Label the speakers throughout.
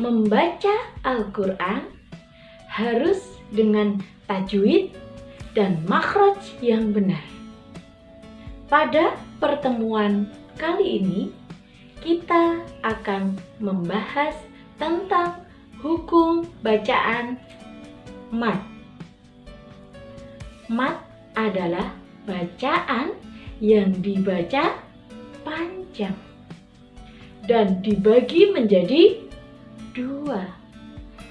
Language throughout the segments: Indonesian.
Speaker 1: membaca Al-Quran harus dengan tajwid dan makhraj yang benar. Pada pertemuan kali ini, kita akan membahas tentang hukum bacaan mad. Mad adalah bacaan yang dibaca panjang dan dibagi menjadi dua.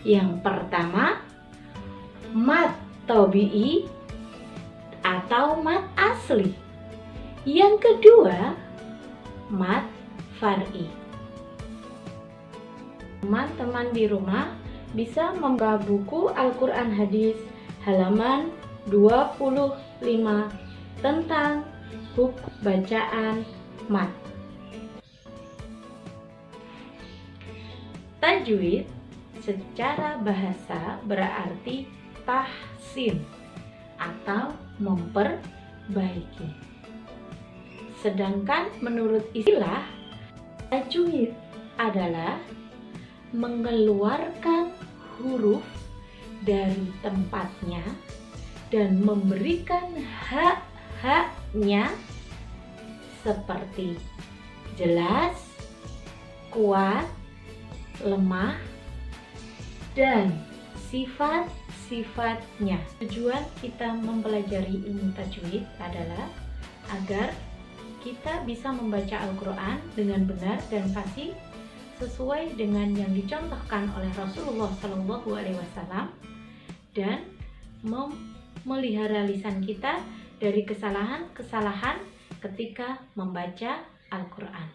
Speaker 1: Yang pertama, mad tabi'i atau mad asli. Yang kedua, mad far'i. Teman-teman di rumah bisa membaca buku Al-Quran Hadis halaman 25 tentang hukum bacaan mad. Tajwid secara bahasa berarti tahsin atau memperbaiki. Sedangkan menurut istilah, tajwid adalah mengeluarkan huruf dari tempatnya dan memberikan hak-haknya seperti jelas, kuat, lemah, dan sifat-sifatnya. Tujuan kita mempelajari ilmu tajwid adalah agar kita bisa membaca Al-Quran dengan benar dan fasih sesuai dengan yang dicontohkan oleh Rasulullah SAW dan memelihara lisan kita dari kesalahan-kesalahan ketika membaca Al-Quran.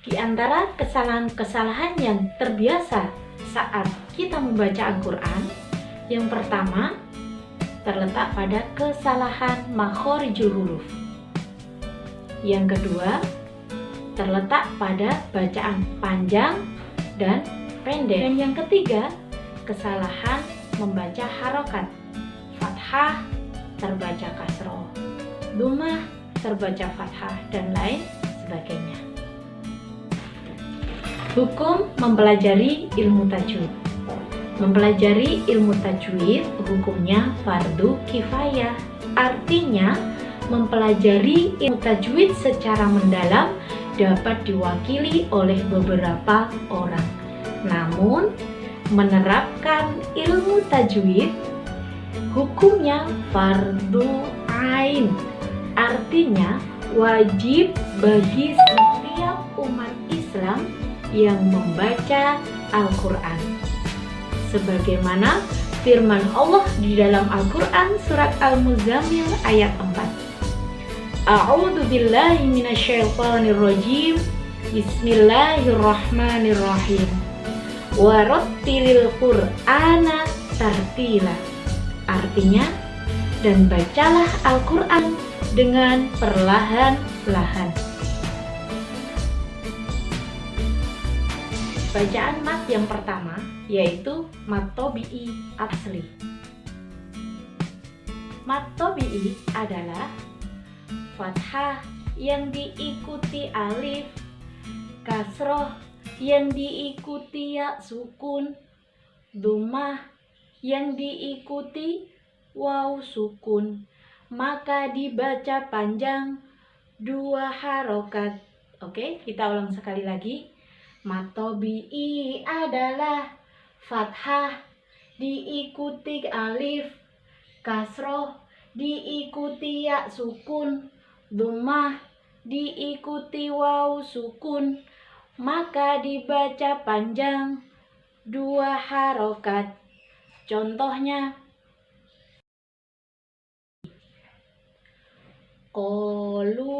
Speaker 1: Di antara kesalahan-kesalahan yang terbiasa saat kita membaca Al-Quran, yang pertama terletak pada kesalahan makhorijul huruf. Yang kedua terletak pada bacaan panjang dan pendek. Dan yang ketiga, kesalahan membaca harokat. Fathah terbaca kasroh, dhammah terbaca fathah, dan lain sebagainya. Hukum mempelajari ilmu tajwid. Mempelajari ilmu tajwid hukumnya fardu kifayah. Artinya, mempelajari ilmu tajwid secara mendalam dapat diwakili oleh beberapa orang. Namun, menerapkan ilmu tajwid hukumnya fardu ain. Artinya, wajib bagi setiap umat Islam yang membaca Al-Quran. Sebagaimana firman Allah di dalam Al-Quran surat Al-Muzammil ayat 4. A'udzu billahi minasyaitonir rajim. Bismillahirrahmanirrahim. Warattilil Qur'ana tartila. Artinya, dan bacalah Al-Quran dengan perlahan-lahan. Bacaan mad yang pertama yaitu mad tabi'i asli. Mad tabi'i adalah fathah yang diikuti alif, kasroh yang diikuti ya sukun, dhammah yang diikuti waw sukun, maka dibaca panjang 2 harokat. Oke, kita ulang sekali lagi. Mad tabi'i adalah fathah diikuti alif, kasroh diikuti ya sukun, dhammah diikuti waw sukun, maka dibaca panjang 2 harokat. Contohnya, qalu.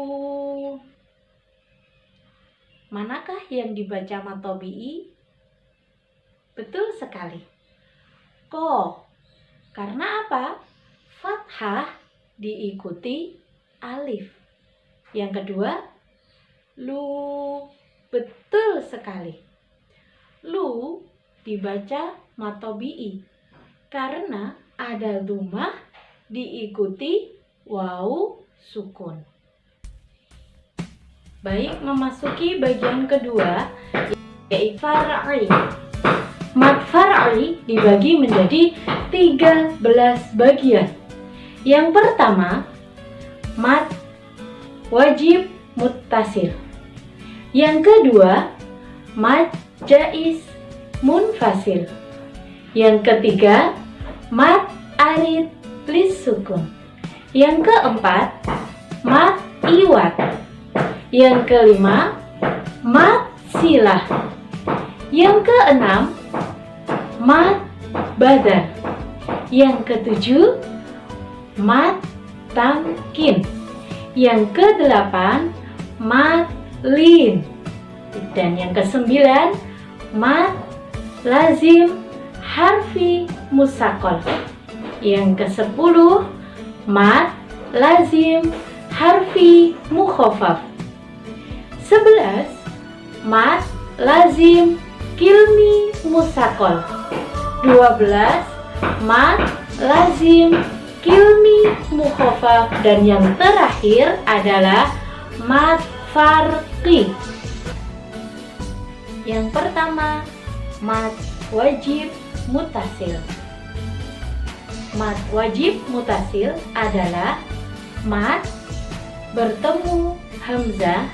Speaker 1: Manakah yang dibaca mad tabi'i? Betul sekali, ko. Karena apa? Fathah diikuti alif. Yang kedua, lu. Betul sekali. Lu dibaca mad tabi'i karena ada dhammah diikuti waw sukun. Baik, memasuki bagian kedua, yaitu far'i. Mad far'i dibagi menjadi 13 bagian. Yang pertama, mad wajib muttasil. Yang kedua, mad jaiz munfasil. Yang ketiga, mad arid lissukun. Yang keempat, mad iwad. Yang kelima, mad silah. Yang keenam, mad badal. Yang ketujuh, mad tamkin. Yang kedelapan, mad lin. Dan yang kesembilan, mad lazim harfi musakol. Yang kesepuluh, mad lazim harfi mukhafaf. 11, mad lazim kilmi musakol. 12, mad lazim kilmi mukhafaf. Dan yang terakhir adalah mad farqi. Yang pertama, mad wajib mutasil. Mad wajib mutasil adalah mad bertemu hamzah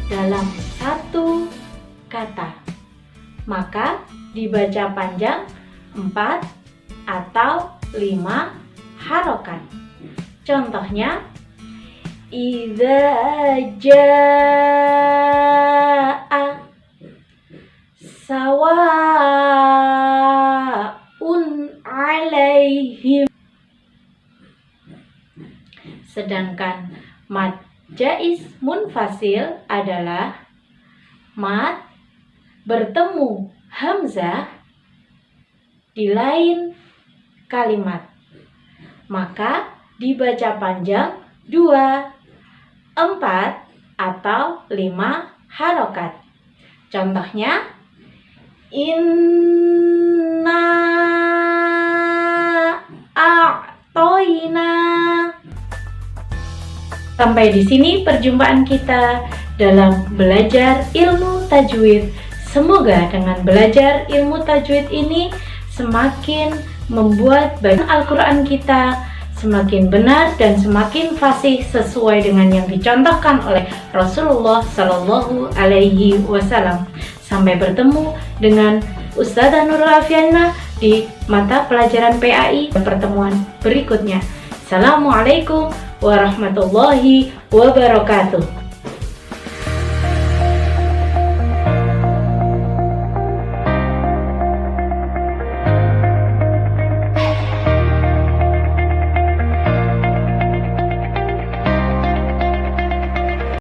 Speaker 1: dalam satu kata, maka dibaca panjang 4 atau 5 harokat. Contohnya, idza jaa sawaun alaihim. Sedangkan mad jaiz munfasil adalah mad bertemu hamzah di lain kalimat, maka dibaca panjang 2, 4 atau 5 harokat. Contohnya, inna a'toina. Sampai di sini perjumpaan kita dalam belajar ilmu tajwid. Semoga dengan belajar ilmu tajwid ini semakin membuat bacaan Al-Quran kita semakin benar dan semakin fasih sesuai dengan yang dicontohkan oleh Rasulullah Shallallahu Alaihi Wasallam. Sampai bertemu dengan Ustazah Nurul Afiana di mata pelajaran PAI pertemuan berikutnya. Assalamualaikum warahmatullahi wabarakatuh.